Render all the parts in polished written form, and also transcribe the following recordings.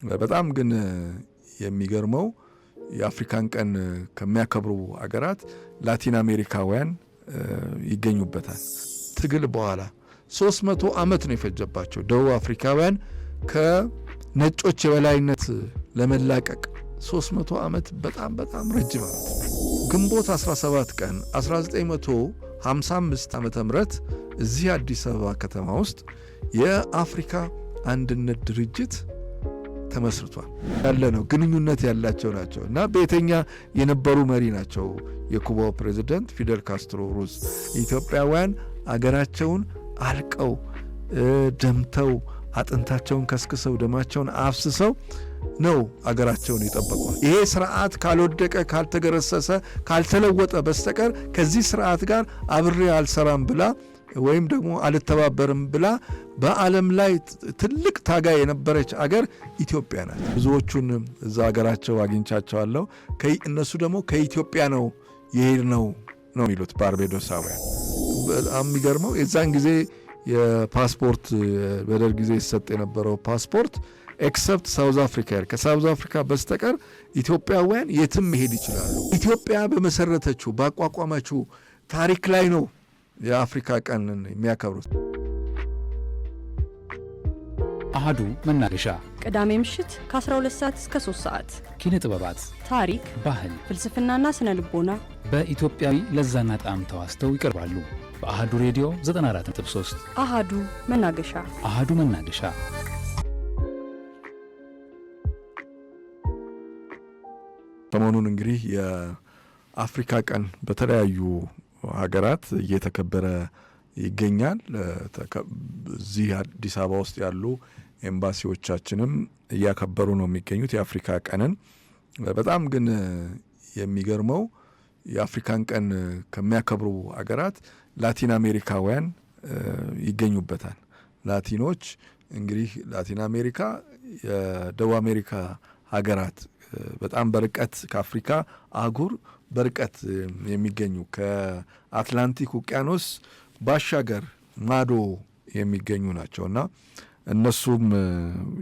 በጣም ግን የሚገርመው የአፍሪካን ቀን ከሚያከብሩ አገራት ላቲን አሜሪካውያን ይገኙበታል። ትግል በኋላ 300 ዓመት ነው የፈጀባቸው ደቡብ አፍሪካውያን ከነጮች የበላይነት ለመላቀቅ 300 ዓመት በጣም ረጅም ዓመት። ግንቦት 17 ቀን 1955 ዓመተ ምህረት እዚህ አዲስ አበባ ከተማ ውስጥ የአፍሪካ አንድነት ድርጅት ተመስርቷል። ያለ ነው ግንኙነት ያላቸው ናቸው እና ቤተኛ የነበሩ መሪ ናቸው። የኩባው ፕሬዝዳንት ፊደል ካስትሮ ሩዝ ኢትዮጵያውያን አገራቸውን አልቀው ደምተው አጥንታቸውን ከስክሰው ደማቸውን አፍስሰው ነው አገራቸውን ይጠበቋል። ይሄ ስርዓት ካልወደቀ ካልተገረሰሰ ካልተለወጠ በስተቀር ከዚህ ስርዓት ጋር አብሬ አልሰራም ብላ ወይም ደግሞ አልተባበርም ብላ በዓለም ላይ ትልቅ ታጋይ የነበረች አገር ኢትዮጵያ ናት። ብዙዎቹን እዛ አገራቸው አግኝቻቸዋለሁ። እነሱ ደግሞ ከኢትዮጵያ ነው የሄድነው ነው የሚሉት ባርቤዶሳውያን። በጣም የሚገርመው የዛን ጊዜ የፓስፖርት በደርግ ጊዜ ይሰጥ የነበረው ፓስፖርት ኤክሰፕት ሳውዝ አፍሪካ ከሳውዝ አፍሪካ በስተቀር ኢትዮጵያውያን የትም መሄድ ይችላሉ። ኢትዮጵያ በመሰረተችው ባቋቋመችው ታሪክ ላይ ነው የአፍሪካ ቀንን የሚያከብሩት። አሃዱ መናገሻ ቅዳሜ ምሽት ከ12 ሰዓት እስከ 3 ሰዓት ኪነ ጥበባት፣ ታሪክ፣ ባህል፣ ፍልስፍናና ስነ ልቦና በኢትዮጵያዊ ለዛና ጣዕም ተዋስተው ይቀርባሉ። በአሃዱ ሬዲዮ 94.3 አሃዱ መናገሻ። አሃዱ መናገሻ። ሰሞኑን እንግዲህ የአፍሪካ ቀን በተለያዩ ሀገራት እየተከበረ ይገኛል። እዚህ አዲስ አበባ ውስጥ ያሉ ኤምባሲዎቻችንም እያከበሩ ነው የሚገኙት የአፍሪካ ቀንን። በጣም ግን የሚገርመው የአፍሪካን ቀን ከሚያከብሩ አገራት ላቲን አሜሪካውያን ይገኙበታል። ላቲኖች እንግዲህ ላቲን አሜሪካ የደቡብ አሜሪካ ሀገራት በጣም በርቀት ከአፍሪካ አህጉር በርቀት የሚገኙ ከአትላንቲክ ውቅያኖስ ባሻገር ማዶ የሚገኙ ናቸውና እነሱም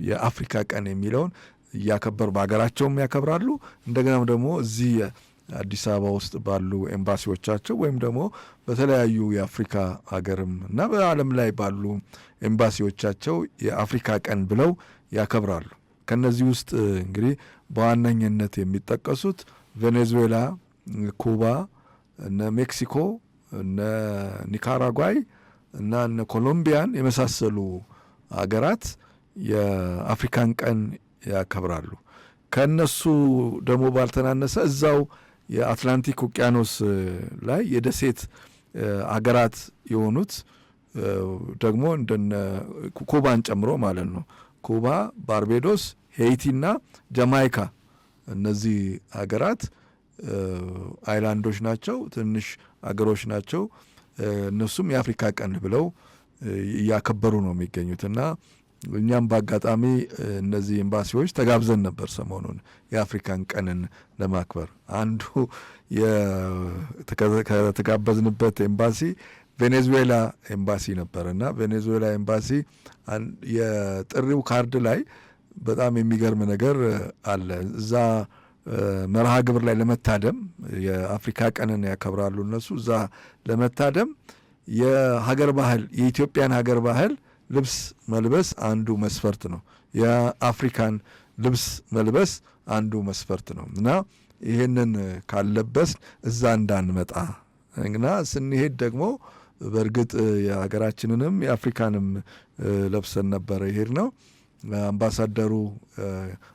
የአፍሪካ ቀን የሚለውን እያከበሩ በሀገራቸውም ያከብራሉ። እንደገናም ደግሞ እዚህ አዲስ አበባ ውስጥ ባሉ ኤምባሲዎቻቸው ወይም ደግሞ በተለያዩ የአፍሪካ ሀገርም እና በዓለም ላይ ባሉ ኤምባሲዎቻቸው የአፍሪካ ቀን ብለው ያከብራሉ። ከነዚህ ውስጥ እንግዲህ በዋነኝነት የሚጠቀሱት ቬኔዙዌላ፣ ኩባ፣ እነ ሜክሲኮ፣ እነ ኒካራጓይ እና እነ ኮሎምቢያን የመሳሰሉ ሀገራት የአፍሪካን ቀን ያከብራሉ። ከነሱ ደግሞ ባልተናነሰ እዛው የአትላንቲክ ውቅያኖስ ላይ የደሴት አገራት የሆኑት ደግሞ እንደነ ኩባን ጨምሮ ማለት ነው ኩባ፣ ባርቤዶስ፣ ሄይቲና ጃማይካ እነዚህ ሀገራት አይላንዶች ናቸው፣ ትንሽ አገሮች ናቸው። እነሱም የአፍሪካ ቀን ብለው እያከበሩ ነው የሚገኙትና እኛም በአጋጣሚ እነዚህ ኤምባሲዎች ተጋብዘን ነበር ሰሞኑን የአፍሪካን ቀንን ለማክበር። አንዱ ከተጋበዝንበት ኤምባሲ ቬኔዙዌላ ኤምባሲ ነበርና ቬኔዙዌላ ኤምባሲ የጥሪው ካርድ ላይ በጣም የሚገርም ነገር አለ። እዛ መርሃ ግብር ላይ ለመታደም የአፍሪካ ቀንን ያከብራሉ እነሱ። እዛ ለመታደም የሀገር ባህል የኢትዮጵያን ሀገር ባህል ልብስ መልበስ አንዱ መስፈርት ነው። የአፍሪካን ልብስ መልበስ አንዱ መስፈርት ነው እና ይህንን ካለበስ እዛ እንዳንመጣ እና ስንሄድ ደግሞ በእርግጥ የሀገራችንንም የአፍሪካንም ለብሰን ነበረ ይሄድ ነው።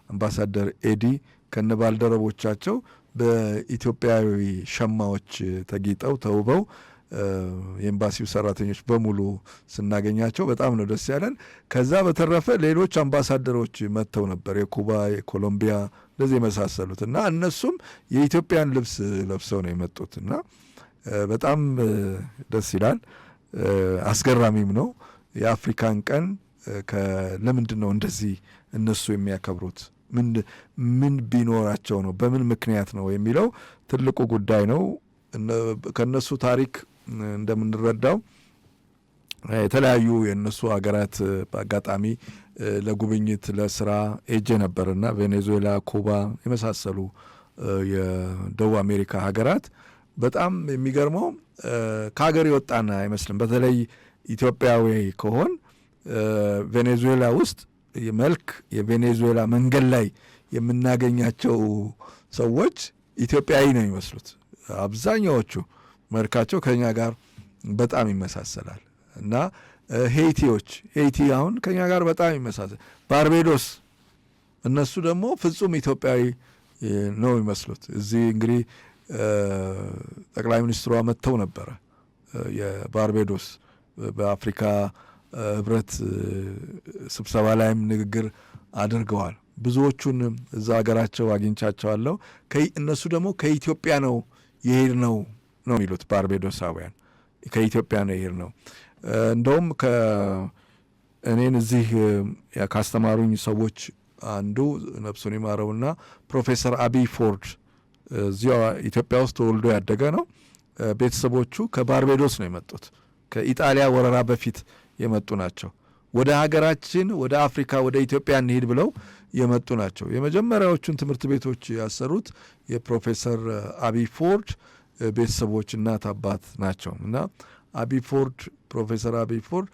አምባሳደር ኤዲ ከነ ባልደረቦቻቸው በኢትዮጵያዊ ሸማዎች ተጊጠው ተውበው የኤምባሲው ሰራተኞች በሙሉ ስናገኛቸው በጣም ነው ደስ ያለን። ከዛ በተረፈ ሌሎች አምባሳደሮች መጥተው ነበር፣ የኩባ፣ የኮሎምቢያ እንደዚህ የመሳሰሉት እና እነሱም የኢትዮጵያን ልብስ ለብሰው ነው የመጡት እና በጣም ደስ ይላል። አስገራሚም ነው። የአፍሪካን ቀን ለምንድን ነው እንደዚህ እነሱ የሚያከብሩት? ምን ቢኖራቸው ነው? በምን ምክንያት ነው የሚለው ትልቁ ጉዳይ ነው። ከነሱ ታሪክ እንደምንረዳው የተለያዩ የነሱ ሀገራት በአጋጣሚ ለጉብኝት ለስራ ሄጄ ነበርና ቬኔዙዌላ፣ ኩባ የመሳሰሉ የደቡብ አሜሪካ ሀገራት በጣም የሚገርመው ከሀገር የወጣን አይመስልም። በተለይ ኢትዮጵያዊ ከሆን ቬኔዙዌላ ውስጥ መልክ የቬኔዙዌላ መንገድ ላይ የምናገኛቸው ሰዎች ኢትዮጵያዊ ነው የሚመስሉት። አብዛኛዎቹ መልካቸው ከኛ ጋር በጣም ይመሳሰላል እና ሄይቲ አሁን ከኛ ጋር በጣም ይመሳሰል። ባርቤዶስ እነሱ ደግሞ ፍጹም ኢትዮጵያዊ ነው የሚመስሉት። እዚህ እንግዲህ ጠቅላይ ሚኒስትሯ መጥተው ነበረ የባርቤዶስ በአፍሪካ ህብረት ስብሰባ ላይም ንግግር አድርገዋል። ብዙዎቹን እዛ ሀገራቸው አግኝቻቸዋለሁ። እነሱ ደግሞ ከኢትዮጵያ ነው የሄድ ነው የሚሉት ባርቤዶሳውያን ከኢትዮጵያ ነው የሄድ ነው። እንደውም እኔን እዚህ ካስተማሩኝ ሰዎች አንዱ ነፍሱን ይማረውና ፕሮፌሰር አቢይ ፎርድ እዚያ ኢትዮጵያ ውስጥ ተወልዶ ያደገ ነው። ቤተሰቦቹ ከባርቤዶስ ነው የመጡት። ከኢጣሊያ ወረራ በፊት የመጡ ናቸው። ወደ ሀገራችን ወደ አፍሪካ ወደ ኢትዮጵያ እንሄድ ብለው የመጡ ናቸው። የመጀመሪያዎቹን ትምህርት ቤቶች ያሰሩት የፕሮፌሰር አቢይ ፎርድ ቤተሰቦች እናት አባት ናቸው እና ፕሮፌሰር አቢይ ፎርድ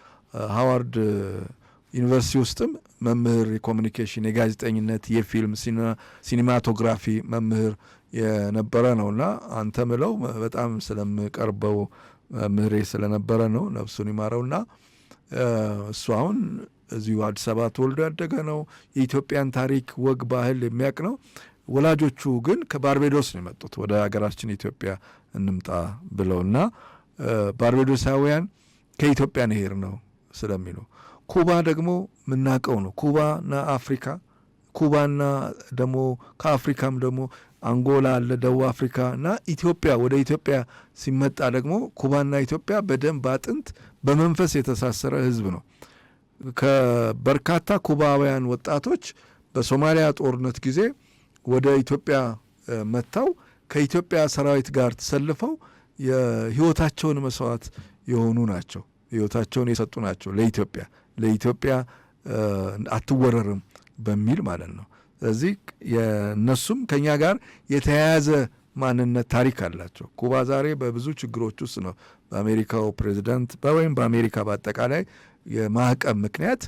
ሃዋርድ ዩኒቨርሲቲ ውስጥም መምህር የኮሚኒኬሽን፣ የጋዜጠኝነት፣ የፊልም ሲኒማቶግራፊ መምህር የነበረ ነውና አንተ ምለው በጣም ስለምቀርበው መምህሬ ስለነበረ ነው ነፍሱን ይማረውና እሱ አሁን እዚሁ አዲስ አበባ ተወልዶ ያደገ ነው። የኢትዮጵያን ታሪክ ወግ ባህል የሚያውቅ ነው። ወላጆቹ ግን ከባርቤዶስ ነው የመጡት ወደ ሀገራችን ኢትዮጵያ እንምጣ ብለውና ባርቤዶሳውያን ከኢትዮጵያ ነሄር ነው ስለሚሉ ኩባ ደግሞ ምናቀው ነው። ኩባና አፍሪካ ኩባና ደግሞ ከአፍሪካም ደግሞ አንጎላ አለ፣ ደቡብ አፍሪካ እና ኢትዮጵያ። ወደ ኢትዮጵያ ሲመጣ ደግሞ ኩባና ኢትዮጵያ በደም በአጥንት በመንፈስ የተሳሰረ ህዝብ ነው። ከበርካታ ኩባውያን ወጣቶች በሶማሊያ ጦርነት ጊዜ ወደ ኢትዮጵያ መጥተው ከኢትዮጵያ ሰራዊት ጋር ተሰልፈው የህይወታቸውን መስዋዕት የሆኑ ናቸው። ህይወታቸውን የሰጡ ናቸው ለኢትዮጵያ አትወረርም በሚል ማለት ነው። ስለዚህ የእነሱም ከኛ ጋር የተያያዘ ማንነት ታሪክ አላቸው። ኩባ ዛሬ በብዙ ችግሮች ውስጥ ነው። በአሜሪካው ፕሬዚዳንት ወይም በአሜሪካ በአጠቃላይ የማዕቀብ ምክንያት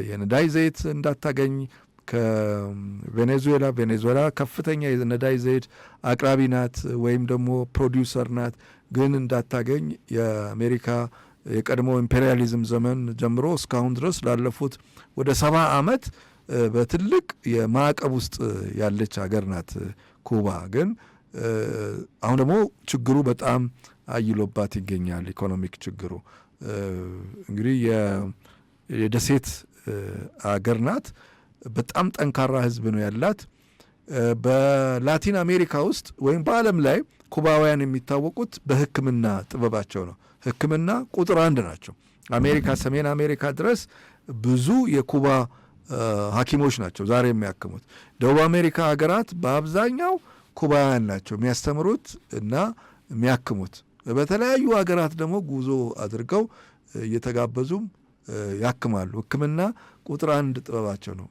የነዳጅ ዘይት እንዳታገኝ ቬኔዙዌላ ከፍተኛ የነዳጅ ዘይት አቅራቢ ናት ወይም ደግሞ ፕሮዲውሰር ናት። ግን እንዳታገኝ የአሜሪካ የቀድሞ ኢምፔሪያሊዝም ዘመን ጀምሮ እስካሁን ድረስ ላለፉት ወደ 70 ዓመት በትልቅ የማዕቀብ ውስጥ ያለች ሀገር ናት ኩባ። ግን አሁን ደግሞ ችግሩ በጣም አይሎባት ይገኛል። ኢኮኖሚክ ችግሩ እንግዲህ የደሴት ሀገር ናት። በጣም ጠንካራ ህዝብ ነው ያላት። በላቲን አሜሪካ ውስጥ ወይም በዓለም ላይ ኩባውያን የሚታወቁት በሕክምና ጥበባቸው ነው። ሕክምና ቁጥር 1 ናቸው። አሜሪካ ሰሜን አሜሪካ ድረስ ብዙ የኩባ ሐኪሞች ናቸው ዛሬ የሚያክሙት። ደቡብ አሜሪካ ሀገራት በአብዛኛው ኩባውያን ናቸው የሚያስተምሩት እና የሚያክሙት። በተለያዩ ሀገራት ደግሞ ጉዞ አድርገው እየተጋበዙም ያክማሉ። ሕክምና ቁጥር 1 ጥበባቸው ነው።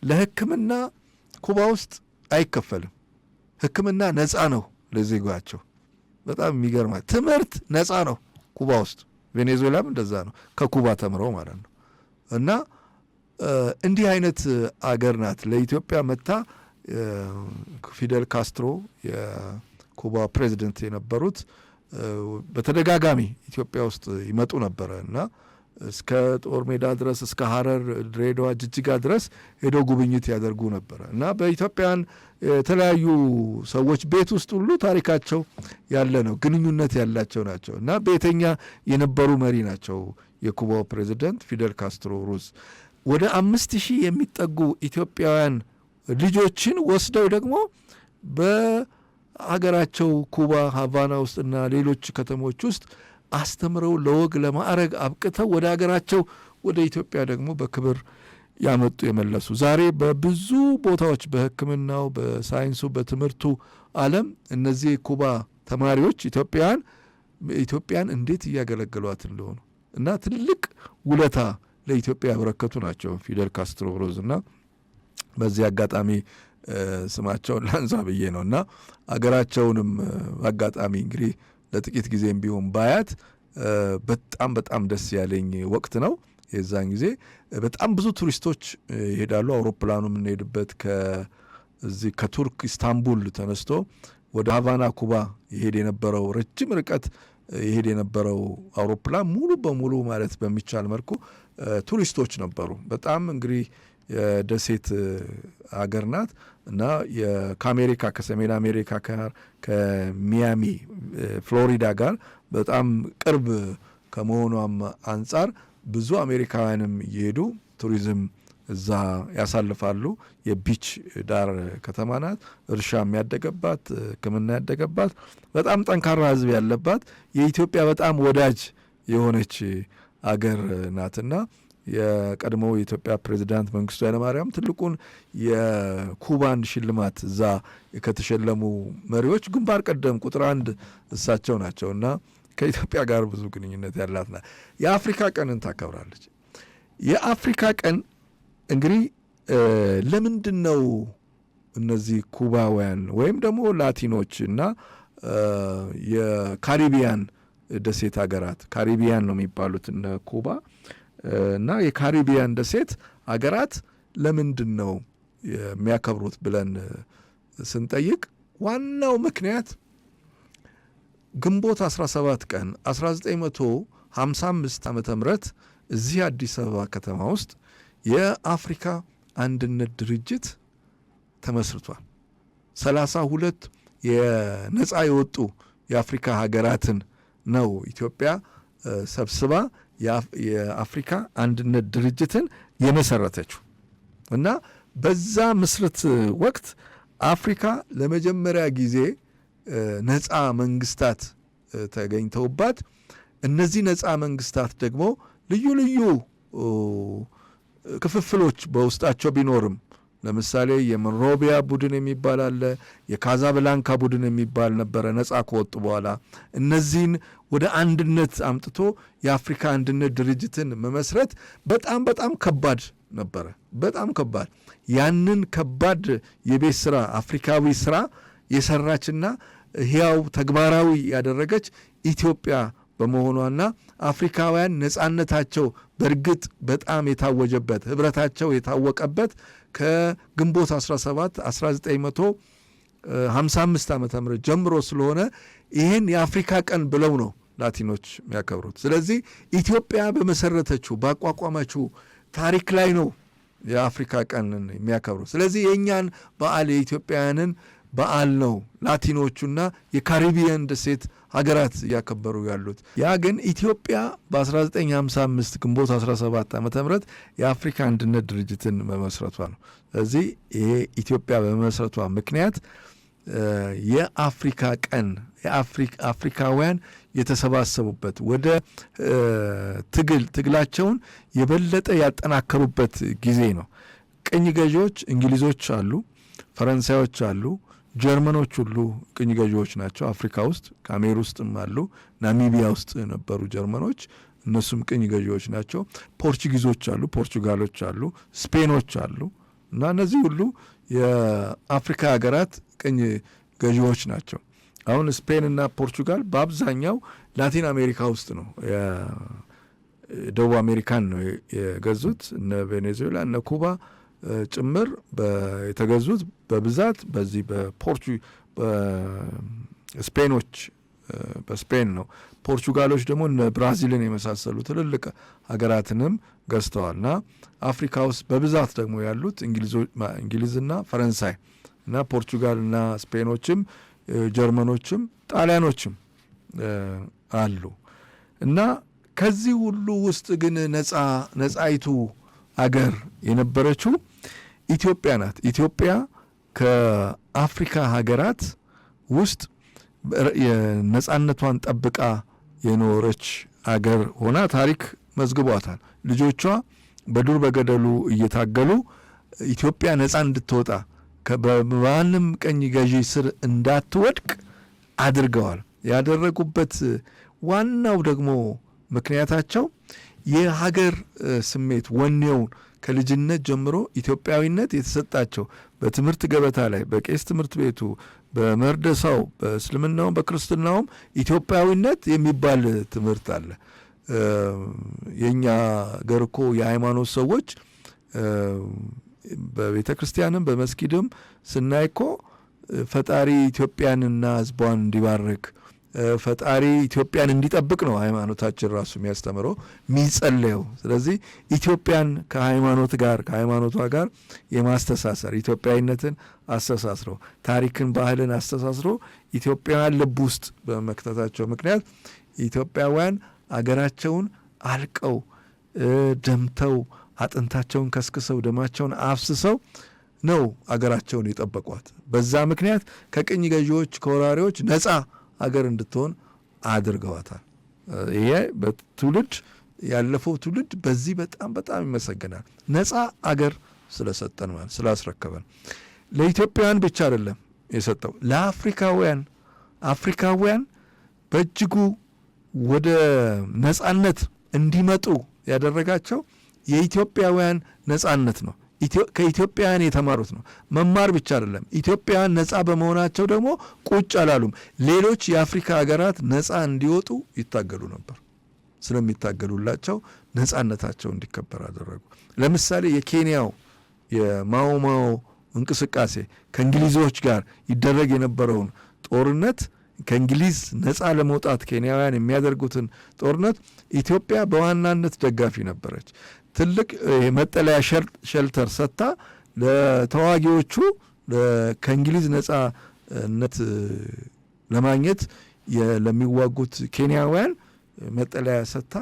ለሕክምና ኩባ ውስጥ አይከፈልም። ሕክምና ነፃ ነው ለዜጋቸው። በጣም የሚገርማል። ትምህርት ነፃ ነው ኩባ ውስጥ። ቬኔዙዌላም እንደዛ ነው፣ ከኩባ ተምረው ማለት ነው። እና እንዲህ አይነት አገር ናት። ለኢትዮጵያ መታ ፊደል ካስትሮ የኩባ ፕሬዚደንት የነበሩት በተደጋጋሚ ኢትዮጵያ ውስጥ ይመጡ ነበረ እና እስከ ጦር ሜዳ ድረስ እስከ ሐረር፣ ድሬዳዋ፣ ጅጅጋ ድረስ ሄደው ጉብኝት ያደርጉ ነበረ እና በኢትዮጵያን የተለያዩ ሰዎች ቤት ውስጥ ሁሉ ታሪካቸው ያለ ነው፣ ግንኙነት ያላቸው ናቸው እና ቤተኛ የነበሩ መሪ ናቸው የኩባው ፕሬዚደንት ፊደል ካስትሮ ሩዝ። ወደ 5000 የሚጠጉ ኢትዮጵያውያን ልጆችን ወስደው ደግሞ በሀገራቸው ኩባ ሃቫና ውስጥና ሌሎች ከተሞች ውስጥ አስተምረው ለወግ ለማዕረግ አብቅተው ወደ ሀገራቸው ወደ ኢትዮጵያ ደግሞ በክብር ያመጡ የመለሱ ዛሬ በብዙ ቦታዎች በሕክምናው፣ በሳይንሱ፣ በትምህርቱ ዓለም እነዚህ ኩባ ተማሪዎች ኢትዮጵያን እንዴት እያገለገሏት እንደሆኑ እና ትልቅ ውለታ ለኢትዮጵያ ያበረከቱ ናቸው ፊደል ካስትሮ ሮዝ እና በዚህ አጋጣሚ ስማቸውን ላንሳ ብዬ ነው እና አገራቸውንም አጋጣሚ እንግዲህ ለጥቂት ጊዜም ቢሆን ባያት በጣም በጣም ደስ ያለኝ ወቅት ነው። የዛን ጊዜ በጣም ብዙ ቱሪስቶች ይሄዳሉ። አውሮፕላኑ የምንሄድበት ከዚህ ከቱርክ ኢስታንቡል ተነስቶ ወደ ሃቫና ኩባ ይሄድ የነበረው ረጅም ርቀት ይሄድ የነበረው አውሮፕላን ሙሉ በሙሉ ማለት በሚቻል መልኩ ቱሪስቶች ነበሩ። በጣም እንግዲህ የደሴት አገር ናት እና ከአሜሪካ ከሰሜን አሜሪካ ጋር ከሚያሚ ፍሎሪዳ ጋር በጣም ቅርብ ከመሆኗም አንጻር ብዙ አሜሪካውያንም እየሄዱ ቱሪዝም እዛ ያሳልፋሉ። የቢች ዳር ከተማ ናት። እርሻ የሚያደገባት፣ ሕክምና ያደገባት፣ በጣም ጠንካራ ሕዝብ ያለባት የኢትዮጵያ በጣም ወዳጅ የሆነች አገር ናትና የቀድሞው የኢትዮጵያ ፕሬዚዳንት መንግስቱ ኃይለማርያም ትልቁን የኩባን ሽልማት እዛ ከተሸለሙ መሪዎች ግንባር ቀደም ቁጥር አንድ እሳቸው ናቸው እና ከኢትዮጵያ ጋር ብዙ ግንኙነት ያላት ናት። የአፍሪካ ቀንን ታከብራለች። የአፍሪካ ቀን እንግዲህ ለምንድን ነው እነዚህ ኩባውያን ወይም ደግሞ ላቲኖች እና የካሪቢያን ደሴት ሀገራት ካሪቢያን ነው የሚባሉት እነ ኩባ እና የካሪቢያን ደሴት ሀገራት ለምንድን ነው የሚያከብሩት ብለን ስንጠይቅ ዋናው ምክንያት ግንቦት 17 ቀን 1955 ዓመተ ምህረት እዚህ አዲስ አበባ ከተማ ውስጥ የአፍሪካ አንድነት ድርጅት ተመስርቷል። 32 የነጻ የወጡ የአፍሪካ ሀገራትን ነው ኢትዮጵያ ሰብስባ የአፍሪካ አንድነት ድርጅትን የመሰረተችው እና በዛ ምስረት ወቅት አፍሪካ ለመጀመሪያ ጊዜ ነጻ መንግስታት ተገኝተውባት እነዚህ ነጻ መንግስታት ደግሞ ልዩ ልዩ ክፍፍሎች በውስጣቸው ቢኖርም ለምሳሌ የሞንሮቪያ ቡድን የሚባል አለ፣ የካዛብላንካ ቡድን የሚባል ነበረ ነጻ ከወጡ በኋላ። እነዚህን ወደ አንድነት አምጥቶ የአፍሪካ አንድነት ድርጅትን መመስረት በጣም በጣም ከባድ ነበረ። በጣም ከባድ ያንን ከባድ የቤት ስራ አፍሪካዊ ስራ የሰራችና ሕያው ተግባራዊ ያደረገች ኢትዮጵያ በመሆኗና አፍሪካውያን ነጻነታቸው በእርግጥ በጣም የታወጀበት ህብረታቸው የታወቀበት ከግንቦት 17 1955 ዓመተ ምህረት ጀምሮ ስለሆነ ይህን የአፍሪካ ቀን ብለው ነው ላቲኖች የሚያከብሩት። ስለዚህ ኢትዮጵያ በመሰረተችው ባቋቋመችው ታሪክ ላይ ነው የአፍሪካ ቀንን የሚያከብሩት። ስለዚህ የእኛን በዓል የኢትዮጵያውያንን በዓል ነው ላቲኖቹና የካሪቢያን ደሴት ሀገራት እያከበሩ ያሉት። ያ ግን ኢትዮጵያ በ1955 ግንቦት 17 ዓ ም የአፍሪካ አንድነት ድርጅትን መመስረቷ ነው። ስለዚህ ይሄ ኢትዮጵያ በመመስረቷ ምክንያት የአፍሪካ ቀን አፍሪካውያን የተሰባሰቡበት ወደ ትግላቸውን የበለጠ ያጠናከሩበት ጊዜ ነው። ቅኝ ገዢዎች እንግሊዞች አሉ፣ ፈረንሳዮች አሉ፣ ጀርመኖች ሁሉ ቅኝ ገዢዎች ናቸው። አፍሪካ ውስጥ ካሜር ውስጥም አሉ፣ ናሚቢያ ውስጥ የነበሩ ጀርመኖች እነሱም ቅኝ ገዢዎች ናቸው። ፖርቹጊዞች አሉ፣ ፖርቹጋሎች አሉ፣ ስፔኖች አሉ እና እነዚህ ሁሉ የአፍሪካ ሀገራት ቅኝ ገዢዎች ናቸው። አሁን ስፔንና ፖርቹጋል በአብዛኛው ላቲን አሜሪካ ውስጥ ነው፣ ደቡብ አሜሪካን ነው የገዙት። እነ ቬኔዙዌላ እነ ኩባ ጭምር የተገዙት በብዛት በዚህ ስፔኖች በስፔን ነው። ፖርቹጋሎች ደግሞ እነ ብራዚልን የመሳሰሉ ትልልቅ ሀገራትንም ገዝተዋልና አፍሪካ ውስጥ በብዛት ደግሞ ያሉት እንግሊዝና ፈረንሳይ እና ፖርቹጋልና ስፔኖችም ጀርመኖችም ጣሊያኖችም አሉ እና ከዚህ ሁሉ ውስጥ ግን ነጻይቱ አገር የነበረችው ኢትዮጵያ ናት። ኢትዮጵያ ከአፍሪካ ሀገራት ውስጥ የነጻነቷን ጠብቃ የኖረች አገር ሆና ታሪክ መዝግቧታል። ልጆቿ በዱር በገደሉ እየታገሉ ኢትዮጵያ ነጻ እንድትወጣ በማንም ቀኝ ገዢ ስር እንዳትወድቅ አድርገዋል። ያደረጉበት ዋናው ደግሞ ምክንያታቸው የሀገር ስሜት ወኔውን ከልጅነት ጀምሮ ኢትዮጵያዊነት የተሰጣቸው በትምህርት ገበታ ላይ በቄስ ትምህርት ቤቱ በመርደሳው በእስልምናውም በክርስትናውም ኢትዮጵያዊነት የሚባል ትምህርት አለ። የኛ ገር እኮ የሃይማኖት ሰዎች በቤተ ክርስቲያንም በመስጊድም ስናይ እኮ ፈጣሪ ኢትዮጵያንና ሕዝቧን እንዲባርክ ፈጣሪ ኢትዮጵያን እንዲጠብቅ ነው ሃይማኖታችን ራሱ የሚያስተምረው የሚጸለየው። ስለዚህ ኢትዮጵያን ከሃይማኖት ጋር ከሃይማኖቷ ጋር የማስተሳሰር ኢትዮጵያዊነትን አስተሳስሮ ታሪክን ባህልን አስተሳስሮ ኢትዮጵያውያን ልብ ውስጥ በመክተታቸው ምክንያት ኢትዮጵያውያን አገራቸውን አልቀው ደምተው አጥንታቸውን ከስክሰው ደማቸውን አፍስሰው ነው አገራቸውን የጠበቋት። በዛ ምክንያት ከቅኝ ገዢዎች ከወራሪዎች ነፃ አገር እንድትሆን አድርገዋታል። ይሄ በትውልድ ያለፈው ትውልድ በዚህ በጣም በጣም ይመሰገናል። ነፃ አገር ስለሰጠን ማለት ስላስረከበን ለኢትዮጵያውያን ብቻ አይደለም የሰጠው ለአፍሪካውያን በእጅጉ ወደ ነፃነት እንዲመጡ ያደረጋቸው የኢትዮጵያውያን ነፃነት ነው። ከኢትዮጵያውያን የተማሩት ነው። መማር ብቻ አይደለም። ኢትዮጵያውያን ነፃ በመሆናቸው ደግሞ ቁጭ አላሉም። ሌሎች የአፍሪካ ሀገራት ነፃ እንዲወጡ ይታገሉ ነበር። ስለሚታገሉላቸው ነፃነታቸው እንዲከበር አደረጉ። ለምሳሌ የኬንያው የማኦማኦ እንቅስቃሴ ከእንግሊዞች ጋር ይደረግ የነበረውን ጦርነት ከእንግሊዝ ነፃ ለመውጣት ኬንያውያን የሚያደርጉትን ጦርነት ኢትዮጵያ በዋናነት ደጋፊ ነበረች። ትልቅ የመጠለያ ሸልተር ሰጥታ ለተዋጊዎቹ ከእንግሊዝ ነፃነት ለማግኘት ለሚዋጉት ኬንያውያን መጠለያ ሰጥታ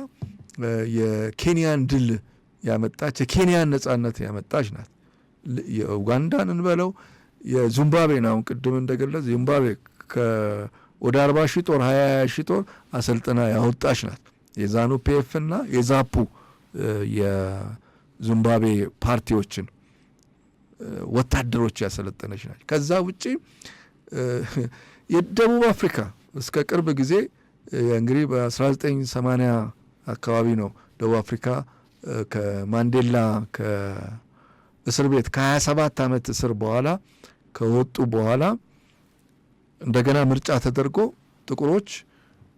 የኬንያን ድል ያመጣች የኬንያን ነፃነት ያመጣች ናት። የኡጋንዳን እንበለው የዚምባብዌን አሁን ቅድም እንደገለጽ ዚምባብዌ ወደ 40 ሺህ ጦር 20 ሺህ ጦር አሰልጥና ያወጣች ናት። የዛኑ ፒኤፍ እና የዛፑ የዚምባብዌ ፓርቲዎችን ወታደሮች ያሰለጠነች ናት። ከዛ ውጪ የደቡብ አፍሪካ እስከ ቅርብ ጊዜ እንግዲህ በ1980 አካባቢ ነው ደቡብ አፍሪካ ከማንዴላ ከእስር ቤት ከ27 ዓመት እስር በኋላ ከወጡ በኋላ እንደገና ምርጫ ተደርጎ ጥቁሮች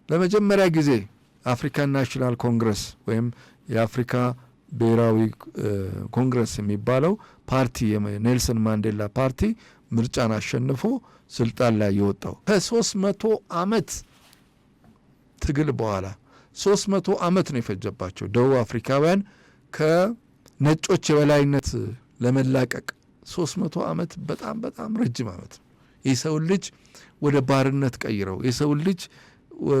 ለመጀመሪያ ጊዜ አፍሪካን ናሽናል ኮንግረስ ወይም የአፍሪካ ብሔራዊ ኮንግረስ የሚባለው ፓርቲ የኔልሰን ማንዴላ ፓርቲ ምርጫን አሸንፎ ስልጣን ላይ የወጣው ከ300 ዓመት ትግል በኋላ 300 ዓመት ነው የፈጀባቸው ደቡብ አፍሪካውያን ከነጮች የበላይነት ለመላቀቅ 300 ዓመት በጣም በጣም ረጅም ዓመት ነው። የሰው ልጅ ወደ ባርነት ቀይረው የሰው ልጅ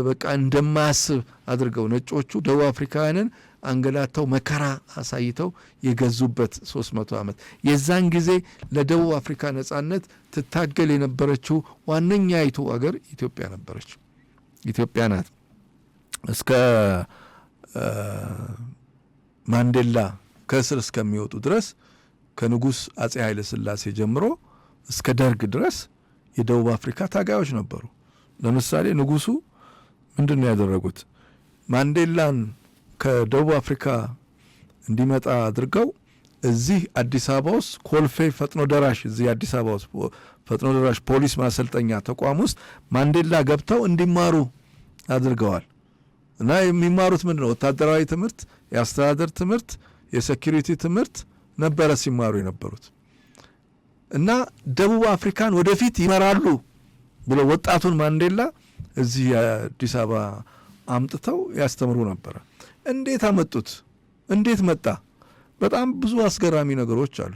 በቃ እንደማያስብ አድርገው ነጮቹ ደቡብ አፍሪካውያንን አንገላተው መከራ አሳይተው የገዙበት 300 ዓመት። የዛን ጊዜ ለደቡብ አፍሪካ ነጻነት ትታገል የነበረችው ዋነኛይቱ አገር ኢትዮጵያ ነበረች። ኢትዮጵያ ናት። እስከ ማንዴላ ከእስር እስከሚወጡ ድረስ ከንጉሥ አጼ ኃይለ ሥላሴ ጀምሮ እስከ ደርግ ድረስ የደቡብ አፍሪካ ታጋዮች ነበሩ። ለምሳሌ ንጉሱ ምንድን ነው ያደረጉት? ማንዴላን ከደቡብ አፍሪካ እንዲመጣ አድርገው እዚህ አዲስ አበባ ውስጥ ኮልፌ ፈጥኖ ደራሽ እዚህ አዲስ አበባ ውስጥ ፈጥኖ ደራሽ ፖሊስ ማሰልጠኛ ተቋም ውስጥ ማንዴላ ገብተው እንዲማሩ አድርገዋል። እና የሚማሩት ምንድን ነው? ወታደራዊ ትምህርት፣ የአስተዳደር ትምህርት፣ የሴኩሪቲ ትምህርት ነበረ ሲማሩ የነበሩት። እና ደቡብ አፍሪካን ወደፊት ይመራሉ ብለው ወጣቱን ማንዴላ እዚህ አዲስ አበባ አምጥተው ያስተምሩ ነበረ። እንዴት አመጡት? እንዴት መጣ? በጣም ብዙ አስገራሚ ነገሮች አሉ።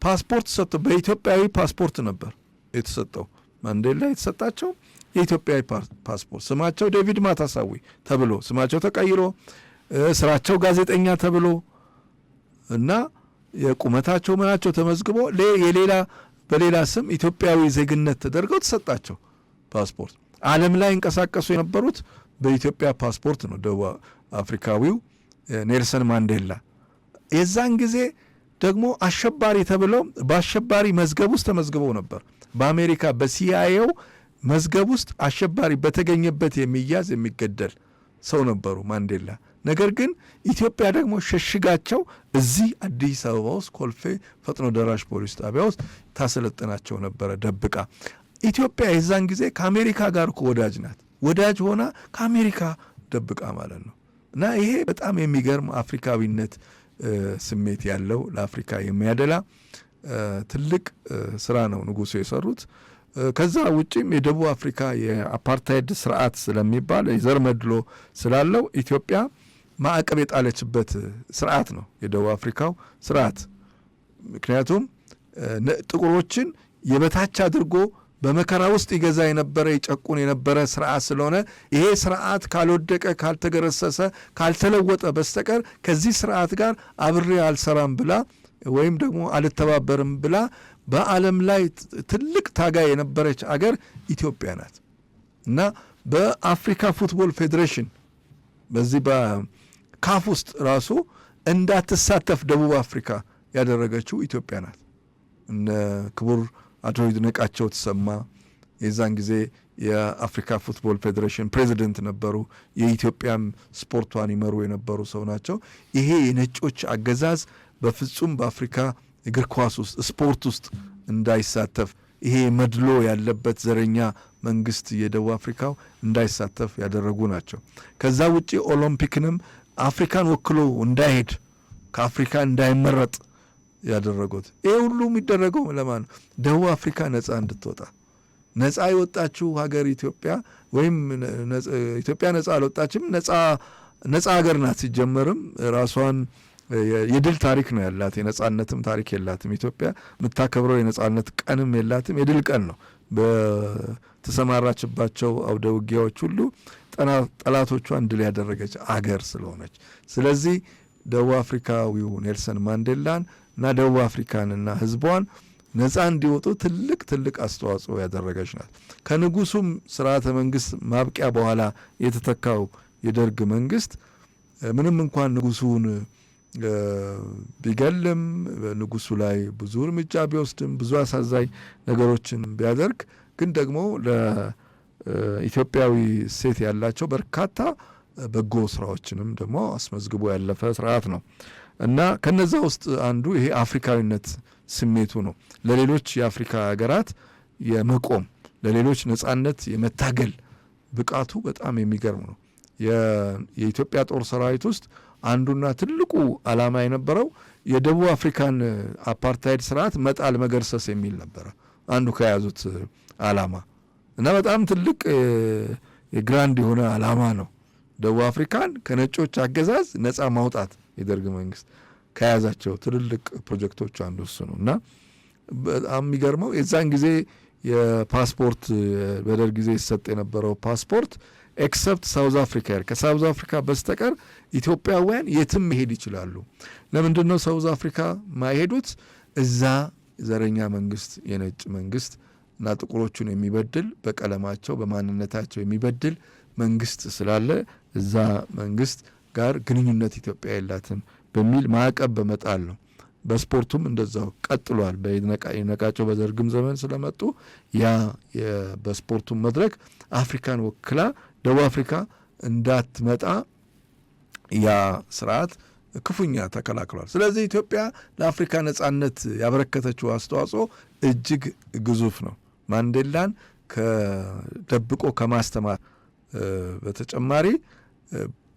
ፓስፖርት ሰጥቶ በኢትዮጵያዊ ፓስፖርት ነበር የተሰጠው። ማንዴላ የተሰጣቸው የኢትዮጵያዊ ፓስፖርት፣ ስማቸው ዴቪድ ማታሳዊ ተብሎ ስማቸው ተቀይሮ ስራቸው ጋዜጠኛ ተብሎ እና የቁመታቸው ምናቸው ተመዝግቦ በሌላ ስም ኢትዮጵያዊ ዜግነት ተደርገው ተሰጣቸው ፓስፖርት። ዓለም ላይ እንቀሳቀሱ የነበሩት በኢትዮጵያ ፓስፖርት ነው። ደቡብ አፍሪካዊው ኔልሰን ማንዴላ የዛን ጊዜ ደግሞ አሸባሪ ተብለው በአሸባሪ መዝገብ ውስጥ ተመዝግበው ነበር። በአሜሪካ በሲአይኤው መዝገብ ውስጥ አሸባሪ በተገኘበት የሚያዝ የሚገደል ሰው ነበሩ ማንዴላ። ነገር ግን ኢትዮጵያ ደግሞ ሸሽጋቸው እዚህ አዲስ አበባ ውስጥ ኮልፌ ፈጥኖ ደራሽ ፖሊስ ጣቢያ ውስጥ ታሰለጥናቸው ነበረ ደብቃ። ኢትዮጵያ የዛን ጊዜ ከአሜሪካ ጋር እኮ ወዳጅ ናት። ወዳጅ ሆና ከአሜሪካ ደብቃ ማለት ነው። እና ይሄ በጣም የሚገርም አፍሪካዊነት ስሜት ያለው ለአፍሪካ የሚያደላ ትልቅ ስራ ነው ንጉሱ የሰሩት። ከዛ ውጪም የደቡብ አፍሪካ የአፓርታይድ ስርዓት ስለሚባል የዘር መድሎ ስላለው ኢትዮጵያ ማዕቀብ የጣለችበት ስርዓት ነው የደቡብ አፍሪካው ስርዓት። ምክንያቱም ጥቁሮችን የበታች አድርጎ በመከራ ውስጥ ይገዛ የነበረ ይጨቁን የነበረ ስርዓት ስለሆነ ይሄ ስርዓት ካልወደቀ ካልተገረሰሰ ካልተለወጠ በስተቀር ከዚህ ስርዓት ጋር አብሬ አልሰራም ብላ ወይም ደግሞ አልተባበርም ብላ በዓለም ላይ ትልቅ ታጋይ የነበረች አገር ኢትዮጵያ ናት። እና በአፍሪካ ፉትቦል ፌዴሬሽን በዚህ በካፍ ውስጥ ራሱ እንዳትሳተፍ ደቡብ አፍሪካ ያደረገችው ኢትዮጵያ ናት። እነ ክቡር አቶ ይድነቃቸው ተሰማ የዛን ጊዜ የአፍሪካ ፉትቦል ፌዴሬሽን ፕሬዚደንት ነበሩ። የኢትዮጵያም ስፖርቷን ይመሩ የነበሩ ሰው ናቸው። ይሄ የነጮች አገዛዝ በፍጹም በአፍሪካ እግር ኳስ ውስጥ ስፖርት ውስጥ እንዳይሳተፍ ይሄ መድሎ ያለበት ዘረኛ መንግስት የደቡብ አፍሪካው እንዳይሳተፍ ያደረጉ ናቸው። ከዛ ውጪ ኦሎምፒክንም አፍሪካን ወክሎ እንዳይሄድ ከአፍሪካ እንዳይመረጥ ያደረጉት። ይሄ ሁሉ የሚደረገው ለማን? ደቡብ አፍሪካ ነጻ እንድትወጣ። ነጻ የወጣችው ሀገር ኢትዮጵያ ወይም ኢትዮጵያ ነጻ አልወጣችም። ነጻ ሀገር ናት። ሲጀመርም ራሷን የድል ታሪክ ነው ያላት፣ የነጻነትም ታሪክ የላትም። ኢትዮጵያ የምታከብረው የነጻነት ቀንም የላትም። የድል ቀን ነው። በተሰማራችባቸው አውደ ውጊያዎች ሁሉ ጠላቶቿን ድል ያደረገች አገር ስለሆነች፣ ስለዚህ ደቡብ አፍሪካዊው ኔልሰን ማንዴላን እና ደቡብ አፍሪካንና ህዝቧን ነጻ እንዲወጡ ትልቅ አስተዋጽኦ ያደረገች ናት። ከንጉሱም ስርዓተ መንግስት ማብቂያ በኋላ የተተካው የደርግ መንግስት ምንም እንኳን ንጉሱን ቢገልም ንጉሱ ላይ ብዙ እርምጃ ቢወስድም ብዙ አሳዛኝ ነገሮችን ቢያደርግ ግን ደግሞ ለኢትዮጵያዊ ሴት ያላቸው በርካታ በጎ ስራዎችንም ደግሞ አስመዝግቦ ያለፈ ስርዓት ነው እና ከነዛ ውስጥ አንዱ ይሄ አፍሪካዊነት ስሜቱ ነው። ለሌሎች የአፍሪካ ሀገራት የመቆም ለሌሎች ነጻነት የመታገል ብቃቱ በጣም የሚገርም ነው። የኢትዮጵያ ጦር ሰራዊት ውስጥ አንዱና ትልቁ ዓላማ የነበረው የደቡብ አፍሪካን አፓርታይድ ስርዓት መጣል መገርሰስ የሚል ነበረ አንዱ ከያዙት ዓላማ እና በጣም ትልቅ የግራንድ የሆነ ዓላማ ነው። ደቡብ አፍሪካን ከነጮች አገዛዝ ነጻ ማውጣት የደርግ መንግስት ከያዛቸው ትልልቅ ፕሮጀክቶች አንዱ እሱ ነው እና በጣም የሚገርመው የዛን ጊዜ የፓስፖርት በደርግ ጊዜ ይሰጥ የነበረው ፓስፖርት ኤክሰፕት ሳውዝ አፍሪካ ከሳውዝ አፍሪካ በስተቀር ኢትዮጵያውያን የትም መሄድ ይችላሉ። ለምንድን ነው ሳውዝ አፍሪካ ማይሄዱት? እዛ ዘረኛ መንግስት የነጭ መንግስት እና ጥቁሮቹን የሚበድል በቀለማቸው በማንነታቸው የሚበድል መንግስት ስላለ እዛ መንግስት ጋር ግንኙነት ኢትዮጵያ የላትም በሚል ማዕቀብ በመጣል ነው። በስፖርቱም እንደዛው ቀጥሏል። በይድነቃቸው በደርግም ዘመን ስለመጡ ያ በስፖርቱም መድረክ አፍሪካን ወክላ ደቡብ አፍሪካ እንዳትመጣ ያ ስርዓት ክፉኛ ተከላክሏል። ስለዚህ ኢትዮጵያ ለአፍሪካ ነጻነት ያበረከተችው አስተዋጽኦ እጅግ ግዙፍ ነው። ማንዴላን ከደብቆ ከማስተማር በተጨማሪ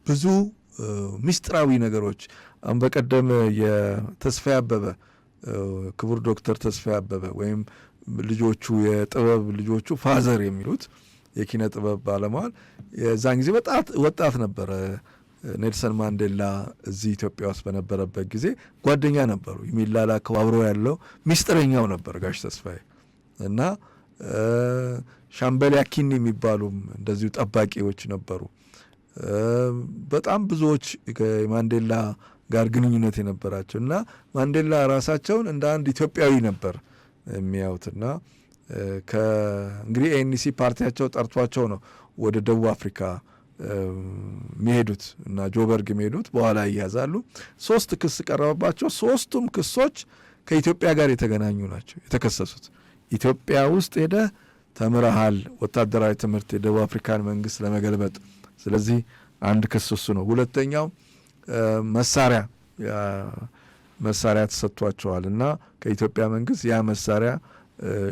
ብዙ ምስጢራዊ ነገሮች አሁን በቀደም የተስፋዬ አበበ ክቡር ዶክተር ተስፋዬ አበበ ወይም ልጆቹ የጥበብ ልጆቹ ፋዘር የሚሉት የኪነ ጥበብ ባለሟል የዛን ጊዜ ወጣት ነበረ። ኔልሰን ማንዴላ እዚህ ኢትዮጵያ ውስጥ በነበረበት ጊዜ ጓደኛ ነበሩ። የሚላላከው አብሮ ያለው ምስጢረኛው ነበር ጋሽ ተስፋዬ እና ሻምበል ያኪን የሚባሉም እንደዚሁ ጠባቂዎች ነበሩ። በጣም ብዙዎች ከማንዴላ ጋር ግንኙነት የነበራቸው እና ማንዴላ ራሳቸውን እንደ አንድ ኢትዮጵያዊ ነበር የሚያዩትና እንግዲህ ኤንሲ ፓርቲያቸው ጠርቷቸው ነው ወደ ደቡብ አፍሪካ የሚሄዱት እና ጆበርግ የሚሄዱት። በኋላ ይያዛሉ። 3 ክስ ቀረበባቸው። 3ቱም ክሶች ከኢትዮጵያ ጋር የተገናኙ ናቸው የተከሰሱት። ኢትዮጵያ ውስጥ ሄደህ ተምረሃል ወታደራዊ ትምህርት የደቡብ አፍሪካን መንግስት ለመገልበጥ፣ ስለዚህ አንድ ክስ እሱ ነው። ሁለተኛው መሳሪያ ተሰጥቷቸዋል እና ከኢትዮጵያ መንግስት ያ መሳሪያ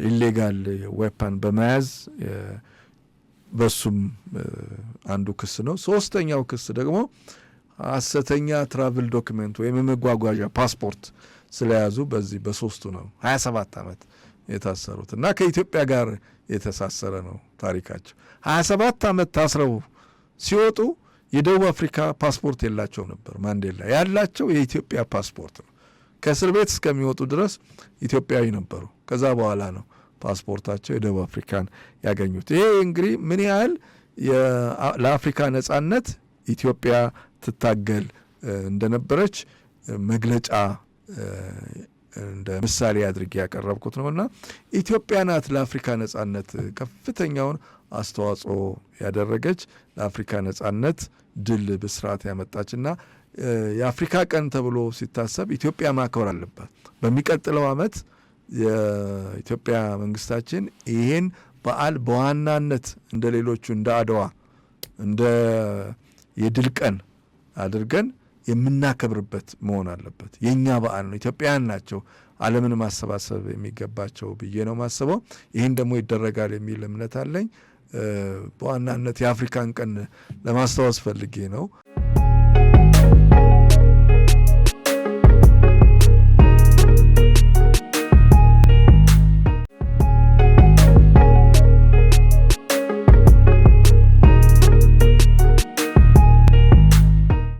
ኢሌጋል ዌፐን በመያዝ በሱም አንዱ ክስ ነው። ሶስተኛው ክስ ደግሞ ሐሰተኛ ትራቭል ዶክመንት ወይም የመጓጓዣ ፓስፖርት ስለያዙ በዚህ በሶስቱ ነው 27 ዓመት የታሰሩት እና ከኢትዮጵያ ጋር የተሳሰረ ነው ታሪካቸው። 27 ዓመት ታስረው ሲወጡ የደቡብ አፍሪካ ፓስፖርት የላቸው ነበር። ማንዴላ ያላቸው የኢትዮጵያ ፓስፖርት ነው። ከእስር ቤት እስከሚወጡ ድረስ ኢትዮጵያዊ ነበሩ። ከዛ በኋላ ነው ፓስፖርታቸው የደቡብ አፍሪካን ያገኙት። ይሄ እንግዲህ ምን ያህል ለአፍሪካ ነጻነት ኢትዮጵያ ትታገል እንደነበረች መግለጫ እንደ ምሳሌ አድርጌ ያቀረብኩት ነውና ኢትዮጵያ ናት ለአፍሪካ ነጻነት ከፍተኛውን አስተዋጽኦ ያደረገች፣ ለአፍሪካ ነጻነት ድል ብስራት ያመጣችና የአፍሪካ ቀን ተብሎ ሲታሰብ ኢትዮጵያ ማክበር አለባት። በሚቀጥለው ዓመት የኢትዮጵያ መንግስታችን ይሄን በዓል በዋናነት እንደ ሌሎቹ እንደ አድዋ እንደ የድል ቀን አድርገን የምናከብርበት መሆን አለበት። የኛ በዓል ነው። ኢትዮጵያውያን ናቸው ዓለምን ማሰባሰብ የሚገባቸው ብዬ ነው ማስበው። ይህን ደግሞ ይደረጋል የሚል እምነት አለኝ። በዋናነት የአፍሪካን ቀን ለማስታወስ ፈልጌ ነው።